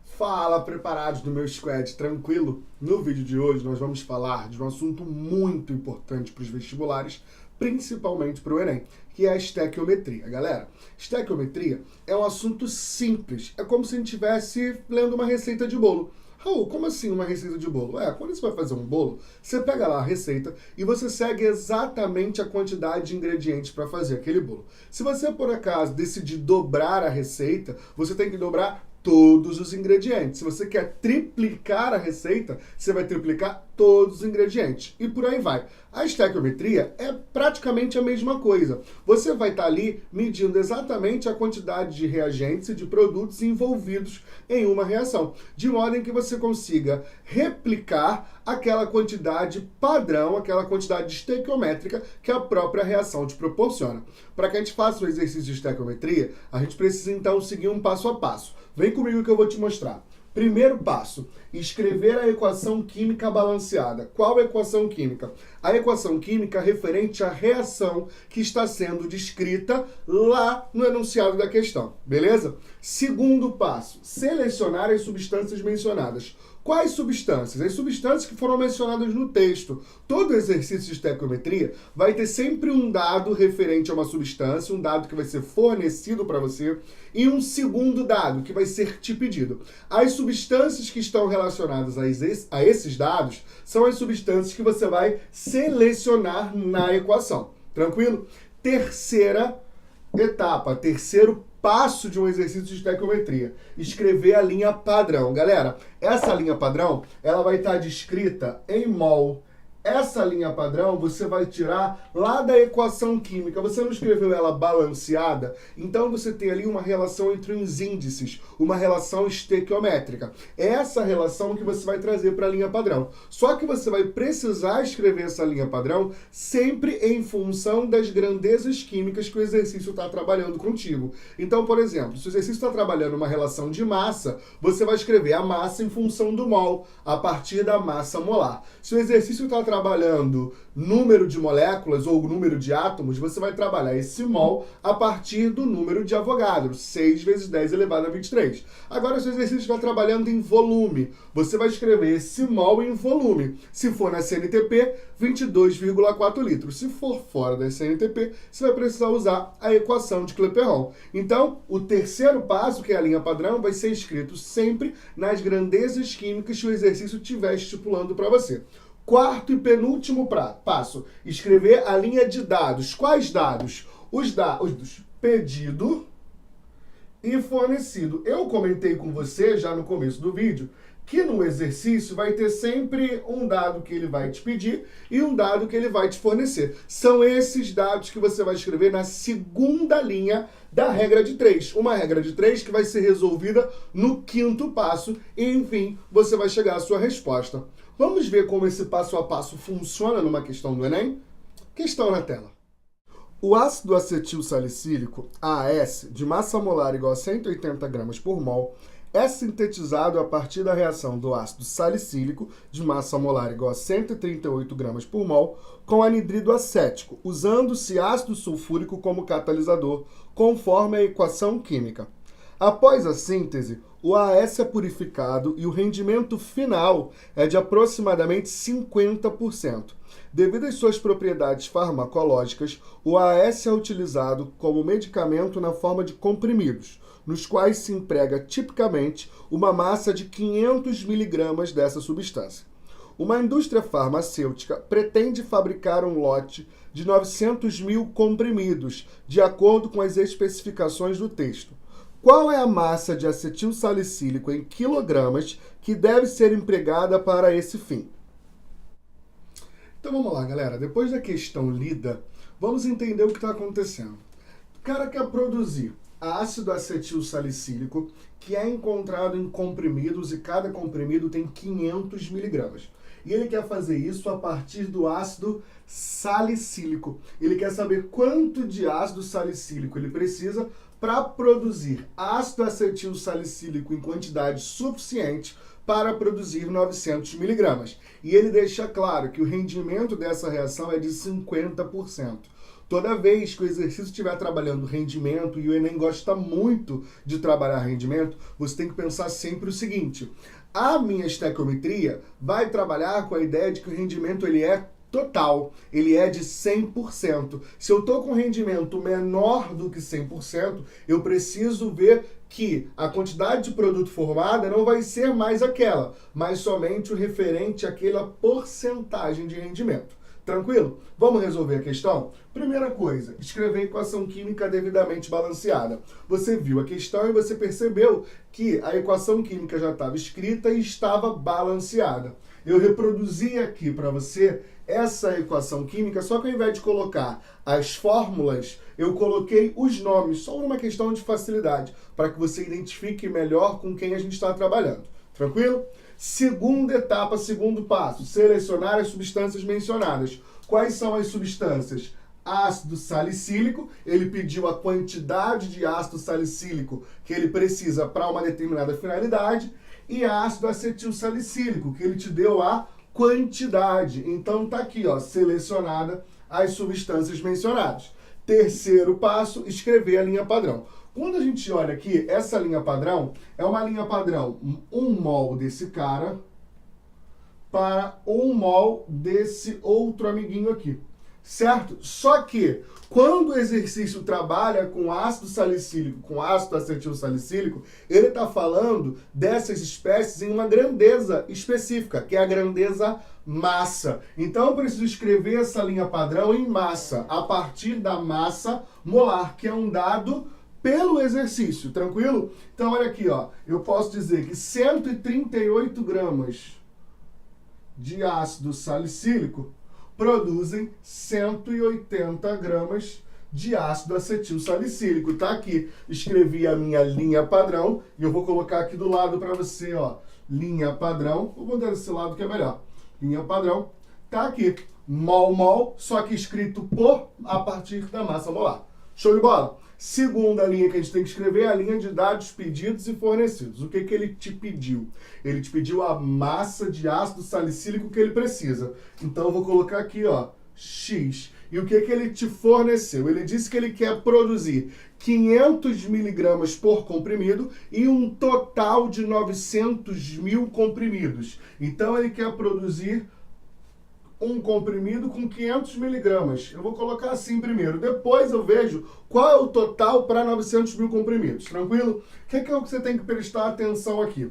Fala, preparados do meu squad, tranquilo? No vídeo de hoje nós vamos falar de um assunto muito importante para os vestibulares, principalmente para o Enem, que é a estequiometria. Galera, estequiometria é um assunto simples, é como se a gente estivesse lendo uma receita de bolo. Raul, como assim uma receita de bolo? Quando você vai fazer um bolo, você pega lá a receita e você segue exatamente a quantidade de ingredientes para fazer aquele bolo. Se você, por acaso, decidir dobrar a receita, você tem que dobrar todos os ingredientes. Se você quer triplicar a receita, você vai triplicar todos os ingredientes. E por aí vai. A estequiometria é praticamente a mesma coisa. Você vai estar ali medindo exatamente a quantidade de reagentes e de produtos envolvidos em uma reação, de modo em que você consiga replicar aquela quantidade padrão, aquela quantidade estequiométrica que a própria reação te proporciona. Para que a gente faça um exercício de estequiometria, a gente precisa então seguir um passo a passo. Vem comigo que eu vou te mostrar. Primeiro passo, escrever a equação química balanceada. Qual equação química? A equação química referente à reação que está sendo descrita lá no enunciado da questão, beleza? Segundo passo, selecionar as substâncias mencionadas. Quais substâncias? As substâncias que foram mencionadas no texto. Todo exercício de estequiometria vai ter sempre um dado referente a uma substância, um dado que vai ser fornecido para você, e um segundo dado que vai ser te pedido. As substâncias que estão relacionadas a esses dados são as substâncias que você vai selecionar na equação. Tranquilo? Terceira etapa, terceiro passo de um exercício de estequiometria, escrever a linha padrão. Galera, essa linha padrão, ela vai estar descrita em mol. Essa linha padrão você vai tirar lá da equação química. Você não escreveu ela balanceada, então você tem ali uma relação entre os índices, uma relação estequiométrica. É essa relação que você vai trazer para a linha padrão. Só que você vai precisar escrever essa linha padrão sempre em função das grandezas químicas que o exercício está trabalhando contigo. Então, por exemplo, se o exercício está trabalhando uma relação de massa, você vai escrever a massa em função do mol, a partir da massa molar. Se o exercício está trabalhando número de moléculas ou número de átomos, você vai trabalhar esse mol a partir do número de Avogadro, 6 vezes 10 elevado a 23. Agora, se o exercício está trabalhando em volume, você vai escrever esse mol em volume. Se for na CNTP, 22,4 litros. Se for fora da CNTP, você vai precisar usar a equação de Clapeyron. Então, o terceiro passo, que é a linha padrão, vai ser escrito sempre nas grandezas químicas que o exercício estiver estipulando para você. Quarto e penúltimo passo, escrever a linha de dados. Quais dados? Os dados pedido e fornecido. Eu comentei com você já no começo do vídeo que no exercício vai ter sempre um dado que ele vai te pedir e um dado que ele vai te fornecer. São esses dados que você vai escrever na segunda linha da regra de 3. Uma regra de 3 que vai ser resolvida no quinto passo e, enfim, você vai chegar à sua resposta. Vamos ver como esse passo a passo funciona numa questão do Enem? Questão na tela. O ácido acetil salicílico, AAS, de massa molar igual a 180 gramas por mol, é sintetizado a partir da reação do ácido salicílico, de massa molar igual a 138 gramas por mol, com anidrido acético, usando-se ácido sulfúrico como catalisador, conforme a equação química. Após a síntese, o AAS é purificado e o rendimento final é de aproximadamente 50%. Devido às suas propriedades farmacológicas, o AAS é utilizado como medicamento na forma de comprimidos, nos quais se emprega tipicamente uma massa de 500 mg dessa substância. Uma indústria farmacêutica pretende fabricar um lote de 900 mil comprimidos, de acordo com as especificações do texto. Qual é a massa de acetil salicílico em quilogramas que deve ser empregada para esse fim? Então vamos lá, galera. Depois da questão lida, vamos entender o que está acontecendo. O cara quer produzir ácido acetil salicílico, que é encontrado em comprimidos e cada comprimido tem 500 miligramas. E ele quer fazer isso a partir do ácido salicílico. Ele quer saber quanto de ácido salicílico ele precisa para produzir ácido acetil salicílico em quantidade suficiente para produzir 900 miligramas. E ele deixa claro que o rendimento dessa reação é de 50%. Toda vez que o exercício estiver trabalhando rendimento, e o Enem gosta muito de trabalhar rendimento, você tem que pensar sempre o seguinte: a minha estequiometria vai trabalhar com a ideia de que o rendimento ele é total, ele é de 100%. Se eu estou com rendimento menor do que 100%, eu preciso ver que a quantidade de produto formada não vai ser mais aquela, mas somente o referente àquela porcentagem de rendimento. Tranquilo? Vamos resolver a questão? Primeira coisa, escrever a equação química devidamente balanceada. Você viu a questão e você percebeu que a equação química já estava escrita e estava balanceada. Eu reproduzi aqui para você essa equação química, só que ao invés de colocar as fórmulas, eu coloquei os nomes, só uma questão de facilidade, para que você identifique melhor com quem a gente está trabalhando. Tranquilo? Segunda etapa, segundo passo, selecionar as substâncias mencionadas. Quais são as substâncias? Ácido salicílico, ele pediu a quantidade de ácido salicílico que ele precisa para uma determinada finalidade, e ácido acetil salicílico, que ele te deu a quantidade. Então tá aqui, ó, selecionada as substâncias mencionadas. Terceiro passo, escrever a linha padrão. Quando a gente olha aqui, essa linha padrão é uma linha padrão 1 mol desse cara para 1 mol desse outro amiguinho aqui, certo? Só que quando o exercício trabalha com ácido salicílico, com ácido acetil salicílico, ele está falando dessas espécies em uma grandeza específica, que é a grandeza massa. Então eu preciso escrever essa linha padrão em massa, a partir da massa molar, que é um dado pelo exercício, tranquilo? Então olha aqui, ó, eu posso dizer que 138 gramas de ácido salicílico produzem 180 gramas de ácido acetil salicílico. Tá aqui, escrevi a minha linha padrão e eu vou colocar aqui do lado para você, ó, linha padrão. Vou botar desse lado que é melhor. Linha padrão, tá aqui, mol, só que escrito por a partir da massa molar. Show de bola? Segunda linha que a gente tem que escrever é a linha de dados pedidos e fornecidos. O que que ele te pediu? Ele te pediu a massa de ácido salicílico que ele precisa. Então eu vou colocar aqui, ó, X. E o que que ele te forneceu? Ele disse que ele quer produzir 500 miligramas por comprimido e um total de 900 mil comprimidos. Então ele quer produzir um comprimido com 500 miligramas. Eu vou colocar assim primeiro. Depois eu vejo qual é o total para 900 mil comprimidos. Tranquilo? O que é o que você tem que prestar atenção aqui?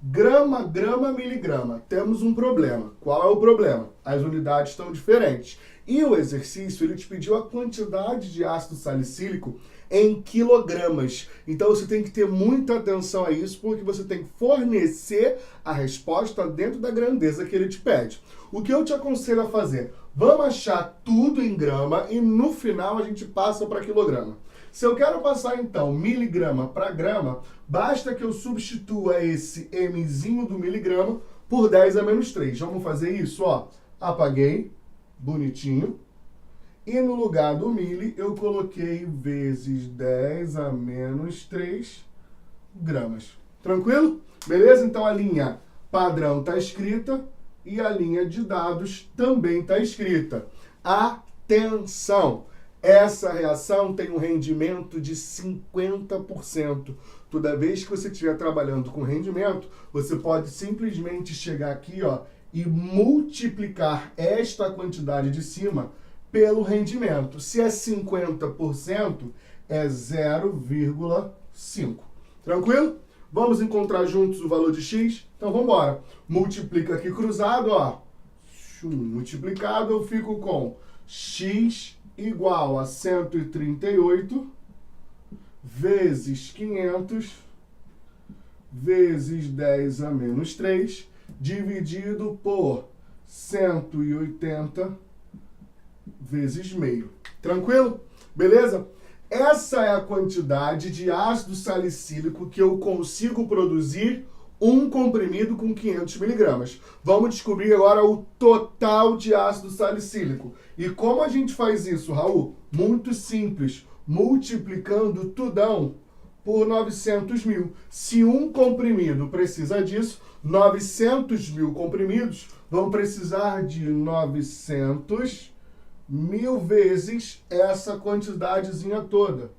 Grama, grama, miligrama. Temos um problema. Qual é o problema? As unidades estão diferentes. E o exercício, ele te pediu a quantidade de ácido salicílico em quilogramas. Então você tem que ter muita atenção a isso, porque você tem que fornecer a resposta dentro da grandeza que ele te pede. O que eu te aconselho a fazer? Vamos achar tudo em grama e no final a gente passa para quilograma. Se eu quero passar então miligrama para grama, basta que eu substitua esse mzinho do miligrama por 10 a menos 3. Vamos fazer isso, ó. Apaguei, bonitinho. E no lugar do mili, eu coloquei vezes 10 a menos 3 gramas. Tranquilo? Beleza? Então a linha padrão está escrita e a linha de dados também está escrita. Atenção! Essa reação tem um rendimento de 50%. Toda vez que você estiver trabalhando com rendimento, você pode simplesmente chegar aqui, ó, e multiplicar esta quantidade de cima pelo rendimento. Se é 50%, é 0,5. Tranquilo? Vamos encontrar juntos o valor de x? Então vamos embora. Multiplica aqui cruzado, ó. Multiplicado, eu fico com x igual a 138 vezes 500 vezes 10 a menos 3 dividido por 180 vezes meio. Tranquilo? Beleza? Essa é a quantidade de ácido salicílico que eu consigo produzir um comprimido com 500 miligramas. Vamos descobrir agora o total de ácido salicílico. E como a gente faz isso, Raul? Muito simples. Multiplicando tudão por 900 mil. Se um comprimido precisa disso, 900 mil comprimidos vão precisar de 900 1000 vezes essa quantidadezinha toda.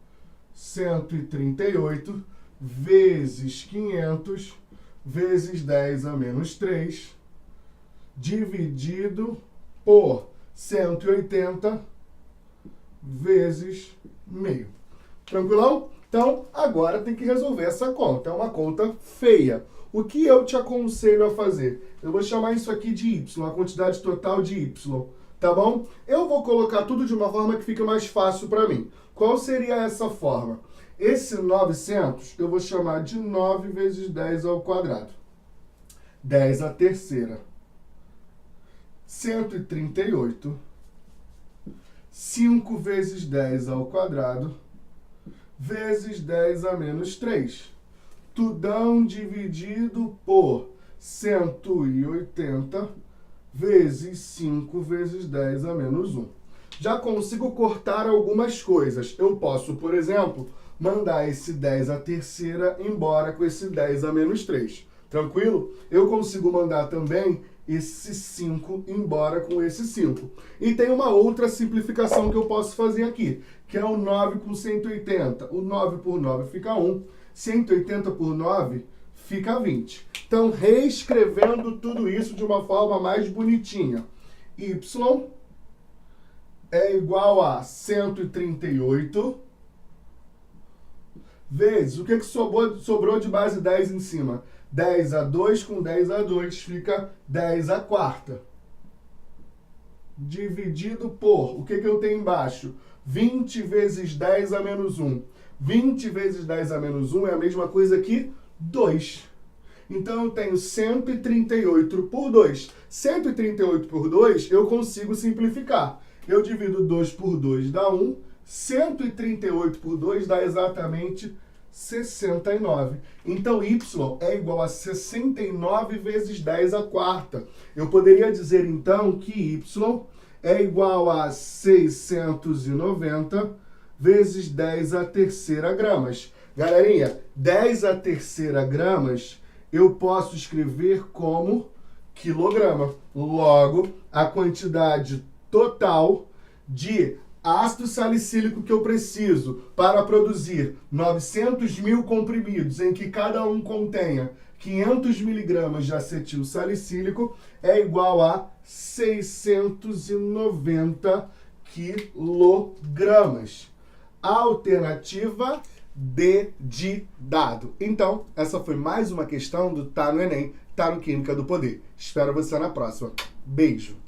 138 vezes 500 vezes 10 a menos 3, dividido por 180 vezes meio. Tranquilão? Então, agora tem que resolver essa conta. É uma conta feia. O que eu te aconselho a fazer? Eu vou chamar isso aqui de y, a quantidade total de y. Tá bom? Eu vou colocar tudo de uma forma que fica mais fácil para mim. Qual seria essa forma? Esse 900 eu vou chamar de 9 vezes 10 ao quadrado. 10 à terceira. 138. 5 vezes 10 ao quadrado. Vezes 10 a menos 3. Tudão dividido por 180 vezes 5 vezes 10 a menos 1. Já consigo cortar algumas coisas. Eu posso, por exemplo, mandar esse 10 à terceira embora com esse 10 a menos 3. Tranquilo? Eu consigo mandar também esse 5 embora com esse 5. E tem uma outra simplificação que eu posso fazer aqui, que é o 9 com 180. O 9 por 9 fica 1. 180 por 9 fica 20. Então, reescrevendo tudo isso de uma forma mais bonitinha. Y é igual a 138 vezes, o que sobrou de base 10 em cima? 10 a 2 com 10 a 2 fica 10 a quarta. Dividido por, o que eu tenho embaixo? 20 vezes 10 a menos 1. 20 vezes 10 a menos 1 é a mesma coisa que 2. Então, eu tenho 138 por 2. 138 por 2, eu consigo simplificar. Eu divido 2 por 2, dá 1. 138 por 2 dá exatamente 69. Então, y é igual a 69 vezes 10 à quarta. Eu poderia dizer, então, que y é igual a 690 vezes 10 à terceira gramas. Galerinha, 10 à terceira gramas eu posso escrever como quilograma. Logo, a quantidade total de ácido salicílico que eu preciso para produzir 900 mil comprimidos, em que cada um contenha 500 miligramas de acetil salicílico, é igual a 690 quilogramas. Alternativa D de dado. Então, essa foi mais uma questão do Tá no Enem, Tá no Química do Poder. Espero você na próxima. Beijo!